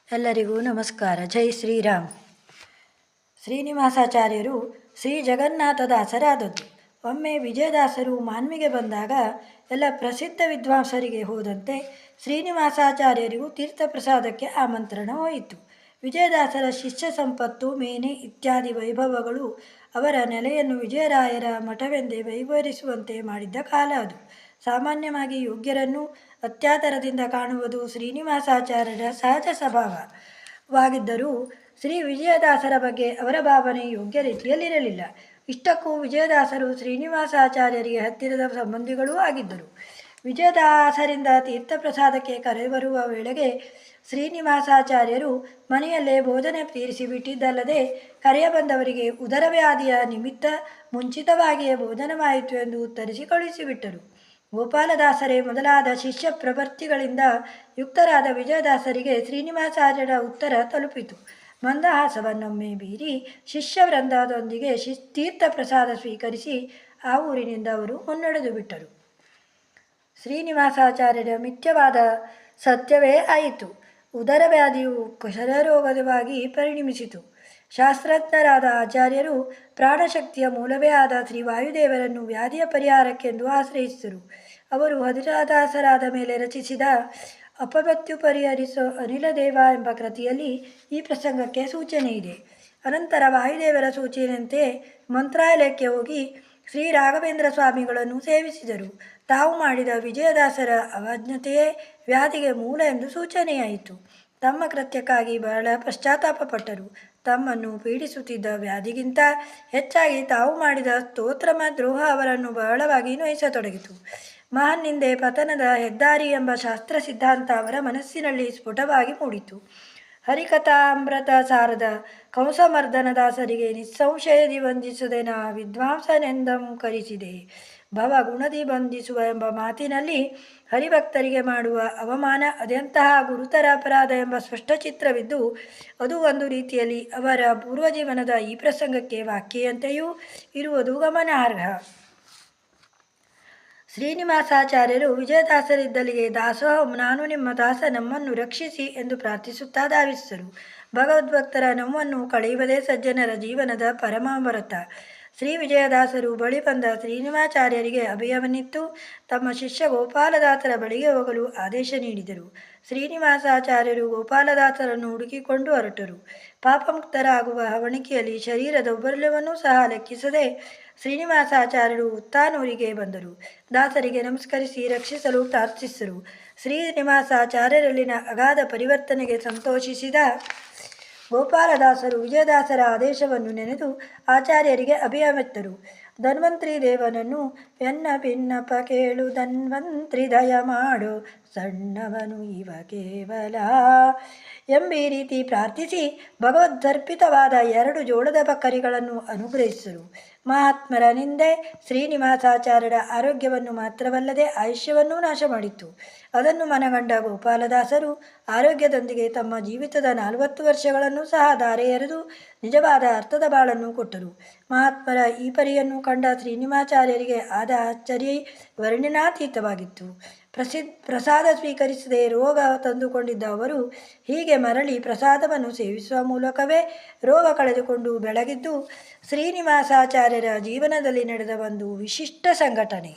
ಎಲ್ಲರಿಗೂ ನಮಸ್ಕಾರ. ಜೈ ಶ್ರೀರಾಮ್. ಶ್ರೀನಿವಾಸಾಚಾರ್ಯರು ಶ್ರೀ ಜಗನ್ನಾಥದಾಸರಾದದ್ದು. ಒಮ್ಮೆ ವಿಜಯದಾಸರು ಮಾನ್ವಿಗೆ ಬಂದಾಗ ಎಲ್ಲ ಪ್ರಸಿದ್ಧ ವಿದ್ವಾಂಸರಿಗೆ ಹೋದಂತೆ ಶ್ರೀನಿವಾಸಾಚಾರ್ಯರಿಗೂ ತೀರ್ಥಪ್ರಸಾದಕ್ಕೆ ಆಮಂತ್ರಣ ಹೋಯಿತು. ವಿಜಯದಾಸರ ಶಿಷ್ಯ ಸಂಪತ್ತು, ಮೇನೆ ಇತ್ಯಾದಿ ವೈಭವಗಳು ಅವರ ನೆಲೆಯನ್ನು ವಿಜಯರಾಯರ ಮಠವೆಂದೇ ವೈಭವಿಸುವಂತೆ ಮಾಡಿದ್ದ ಕಾಲ ಅದು. ಸಾಮಾನ್ಯವಾಗಿ ಯೋಗ್ಯರನ್ನು ಅತ್ಯಾದರದಿಂದ ಕಾಣುವುದು ಶ್ರೀನಿವಾಸಾಚಾರ್ಯರ ಸಹಜ ಸ್ವಭಾವವಾಗಿದ್ದರೂ ಶ್ರೀ ವಿಜಯದಾಸರ ಬಗ್ಗೆ ಅವರ ಭಾವನೆ ಯೋಗ್ಯ ರೀತಿಯಲ್ಲಿರಲಿಲ್ಲ. ಇಷ್ಟಕ್ಕೂ ವಿಜಯದಾಸರು ಶ್ರೀನಿವಾಸಾಚಾರ್ಯರಿಗೆ ಹತ್ತಿರದ ಸಂಬಂಧಿಗಳೂ ಆಗಿದ್ದರು. ವಿಜಯದಾಸರಿಂದ ತೀರ್ಥಪ್ರಸಾದಕ್ಕೆ ಕರೆಬರುವ ವೇಳೆಗೆ ಶ್ರೀನಿವಾಸಾಚಾರ್ಯರು ಮನೆಯಲ್ಲೇ ಭೋಜನ ತೀರಿಸಿ ಬಿಟ್ಟಿದ್ದಲ್ಲದೆ ಕರೆಯ ಬಂದವರಿಗೆ ಉದರವ್ಯಾಧಿಯ ನಿಮಿತ್ತ ಮುಂಚಿತವಾಗಿಯೇ ಭೋಜನವಾಯಿತು ಎಂದು ಉತ್ತರಿಸಿ ಕಳುಹಿಸಿಬಿಟ್ಟರು. ಗೋಪಾಲದಾಸರೇ ಮೊದಲಾದ ಶಿಷ್ಯ ಪ್ರವರ್ತಿಗಳಿಂದ ಯುಕ್ತರಾದ ವಿಜಯದಾಸರಿಗೆ ಶ್ರೀನಿವಾಸಾಚಾರ್ಯರ ಉತ್ತರ ತಲುಪಿತು. ಮಂದಹಾಸವನ್ನೊಮ್ಮೆ ಬೀರಿ ಶಿಷ್ಯವೃಂದದೊಂದಿಗೆ ತೀರ್ಥಪ್ರಸಾದ ಸ್ವೀಕರಿಸಿ ಆ ಊರಿನಿಂದ ಅವರು ಮುನ್ನಡೆದು ಬಿಟ್ಟರು. ಶ್ರೀನಿವಾಸಾಚಾರ್ಯರ ಮಿಥ್ಯವಾದ ಸತ್ಯವೇ ಆಯಿತು. ಉದರವ್ಯಾಧಿಯು ಕ್ಷಯರೋಗವಾಗಿ ಪರಿಣಮಿಸಿತು. ಶಾಸ್ತ್ರಜ್ಞರಾದ ಆಚಾರ್ಯರು ಪ್ರಾಣಶಕ್ತಿಯ ಮೂಲವೇ ಆದ ಶ್ರೀ ವಾಯುದೇವರನ್ನು ವ್ಯಾಧಿಯ ಪರಿಹಾರಕ್ಕೆಂದು ಆಶ್ರಯಿಸಿದರು. ಅವರು ಹರಿದಾಸರಾದ ಮೇಲೆ ರಚಿಸಿದ ಅಪಮೃತ್ಯು ಪರಿಹರಿಸೋ ಅನಿಲದೇವ ಎಂಬ ಕೃತಿಯಲ್ಲಿ ಈ ಪ್ರಸಂಗಕ್ಕೆ ಸೂಚನೆ ಇದೆ. ಅನಂತರ ವಾಯುದೇವರ ಸೂಚನೆಯಂತೆ ಮಂತ್ರಾಲಯಕ್ಕೆ ಹೋಗಿ ಶ್ರೀ ರಾಘವೇಂದ್ರ ಸ್ವಾಮಿಗಳನ್ನು ಸೇವಿಸಿದರು. ತಾವು ಮಾಡಿದ ವಿಜಯದಾಸರ ಅವಜ್ಞತೆಯೇ ವ್ಯಾಧಿಗೆ ಮೂಲ ಎಂದು ಸೂಚನೆಯಾಯಿತು. ತಮ್ಮ ಕೃತ್ಯಕ್ಕಾಗಿ ಬಹಳ ಪಶ್ಚಾತ್ತಾಪಪಟ್ಟರು. ತಮ್ಮನ್ನು ಪೀಡಿಸುತ್ತಿದ್ದ ವ್ಯಾಧಿಗಿಂತ ಹೆಚ್ಚಾಗಿ ತಾವು ಮಾಡಿದ ಸ್ತೋತ್ರಮ ದ್ರೋಹ ಅವರನ್ನು ಬಹಳವಾಗಿ ನೋಯಿಸತೊಡಗಿತು. ಮಹಾನಿಂದೆ ಪತನದ ಹೆದ್ದಾರಿ ಎಂಬ ಶಾಸ್ತ್ರ ಸಿದ್ಧಾಂತ ಅವರ ಮನಸ್ಸಿನಲ್ಲಿ ಸ್ಫುಟವಾಗಿ ಮೂಡಿತು. ಹರಿಕಥಾಮೃತ ಸಾರದ ಕಂಸಮರ್ದನದಾಸರಿಗೆ ನಿಸ್ಸಂಶಯದಿ ಬಂಧಿಸದೆ ನಾ ವಿದ್ವಾಂಸನೆಂದಂ ಕರಿಸಿದೆ ಭವಗುಣದಿ ಬಂಧಿಸುವ ಎಂಬ ಮಾತಿನಲ್ಲಿ ಹರಿಭಕ್ತರಿಗೆ ಮಾಡುವ ಅವಮಾನ ಅದೆಂತಹ ಗುರುತರ ಅಪರಾಧ ಎಂಬ ಸ್ಪಷ್ಟ ಚಿತ್ರವಿದ್ದು, ಅದು ಒಂದು ರೀತಿಯಲ್ಲಿ ಅವರ ಪೂರ್ವಜೀವನದ ಈ ಪ್ರಸಂಗಕ್ಕೆ ವಾಕ್ಯೆಯಂತೆಯೂ ಇರುವುದು ಗಮನಾರ್ಹ. ಶ್ರೀನಿವಾಸಾಚಾರ್ಯರು ವಿಜಯದಾಸರಿದ್ದಲ್ಲಿಗೆ ದಾಸೋಹಂ ನಾನು ನಿಮ್ಮ ದಾಸ, ನಮ್ಮನ್ನು ರಕ್ಷಿಸಿ ಎಂದು ಪ್ರಾರ್ಥಿಸುತ್ತಾ ಧಾವಿಸಿದರು. ಭಗವದ್ಭಕ್ತರ ನಮ್ಮನ್ನು ಕಳೆಯುವುದೇ ಸಜ್ಜನರ ಜೀವನದ ಪರಮಾಮೃತ. ಶ್ರೀ ವಿಜಯದಾಸರು ಬಳಿ ಬಂದ ಶ್ರೀನಿವಾಸಾಚಾರ್ಯರಿಗೆ ಅಭಯವನ್ನಿತ್ತು ತಮ್ಮ ಶಿಷ್ಯ ಗೋಪಾಲದಾಸರ ಬಳಿಗೆ ಹೋಗಲು ಆದೇಶ ನೀಡಿದರು. ಶ್ರೀನಿವಾಸಾಚಾರ್ಯರು ಗೋಪಾಲದಾಸರನ್ನು ಹುಡುಕಿಕೊಂಡು ಹೊರಟರು. ಪಾಪಮುಕ್ತರಾಗುವ ಹವಣಿಕೆಯಲ್ಲಿ ಶರೀರ ದೌರ್ಬಲ್ಯವನ್ನೂ ಸಹ ಲೆಕ್ಕಿಸದೆ ಶ್ರೀನಿವಾಸಾಚಾರ್ಯರು ಉತ್ತಾನೂರಿಗೆ ಬಂದರು. ದಾಸರಿಗೆ ನಮಸ್ಕರಿಸಿ ರಕ್ಷಿಸಲು ಪ್ರಾರ್ಥಿಸಿದರು. ಶ್ರೀನಿವಾಸಾಚಾರ್ಯರಲ್ಲಿನ ಅಗಾಧ ಪರಿವರ್ತನೆಗೆ ಸಂತೋಷಿಸಿದ ಗೋಪಾಲದಾಸರು ವಿಜಯದಾಸರ ಆದೇಶವನ್ನು ನೆನೆದು ಆಚಾರ್ಯರಿಗೆ ಅಭಯವೆತ್ತರು. ಧನ್ವಂತ್ರಿ ದೇವನನ್ನು ಎನ್ನ ಭಿನ್ನಪ ಕೇಳು, ಧನ್ವಂತ್ರಿ ದಯ ಮಾಡೋ, ಸಣ್ಣವನು ಇವ ಕೇವಲ ಎಂಬೀ ರೀತಿ ಪ್ರಾರ್ಥಿಸಿ ಭಗವದ್ರ್ಪಿತವಾದ 2 ಜೋಳದ ಬಕರಿಗಳನ್ನು ಅನುಗ್ರಹಿಸಿದರು. ಮಹಾತ್ಮರ ನಿಂದೆ ಶ್ರೀನಿವಾಸಾಚಾರ್ಯರ ಆರೋಗ್ಯವನ್ನು ಮಾತ್ರವಲ್ಲದೆ ಆಯುಷ್ಯವನ್ನೂ ನಾಶ ಮಾಡಿತ್ತು. ಅದನ್ನು ಮನಗಂಡ ಗೋಪಾಲದಾಸರು ಆರೋಗ್ಯದೊಂದಿಗೆ ತಮ್ಮ ಜೀವಿತದ 40 ವರ್ಷಗಳನ್ನು ಸಹ ಧಾರೆ ಎರೆದು ನಿಜವಾದ ಅರ್ಥದ ಬಾಳನ್ನು ಕೊಟ್ಟರು. ಮಹಾತ್ಮರ ಈ ಪರಿಯನ್ನು ಕಂಡ ಶ್ರೀನಿವಾಸಾಚಾರ್ಯರಿಗೆ ಆದ ಆಶ್ಚರ್ಯ ವರ್ಣನಾತೀತವಾಗಿತ್ತು. ಪ್ರಸಾದ ಸ್ವೀಕರಿಸದೆ ರೋಗ ತಂದುಕೊಂಡಿದ್ದ ಅವರು ಹೀಗೆ ಮರಳಿ ಪ್ರಸಾದವನ್ನು ಸೇವಿಸುವ ಮೂಲಕವೇ ರೋಗ ಕಳೆದುಕೊಂಡು ಬೆಳಗಿದ್ದು ಶ್ರೀನಿವಾಸಾಚಾರ್ಯರ ಜೀವನದಲ್ಲಿ ನಡೆದ ಒಂದು ವಿಶಿಷ್ಟ ಸಂಘಟನೆ.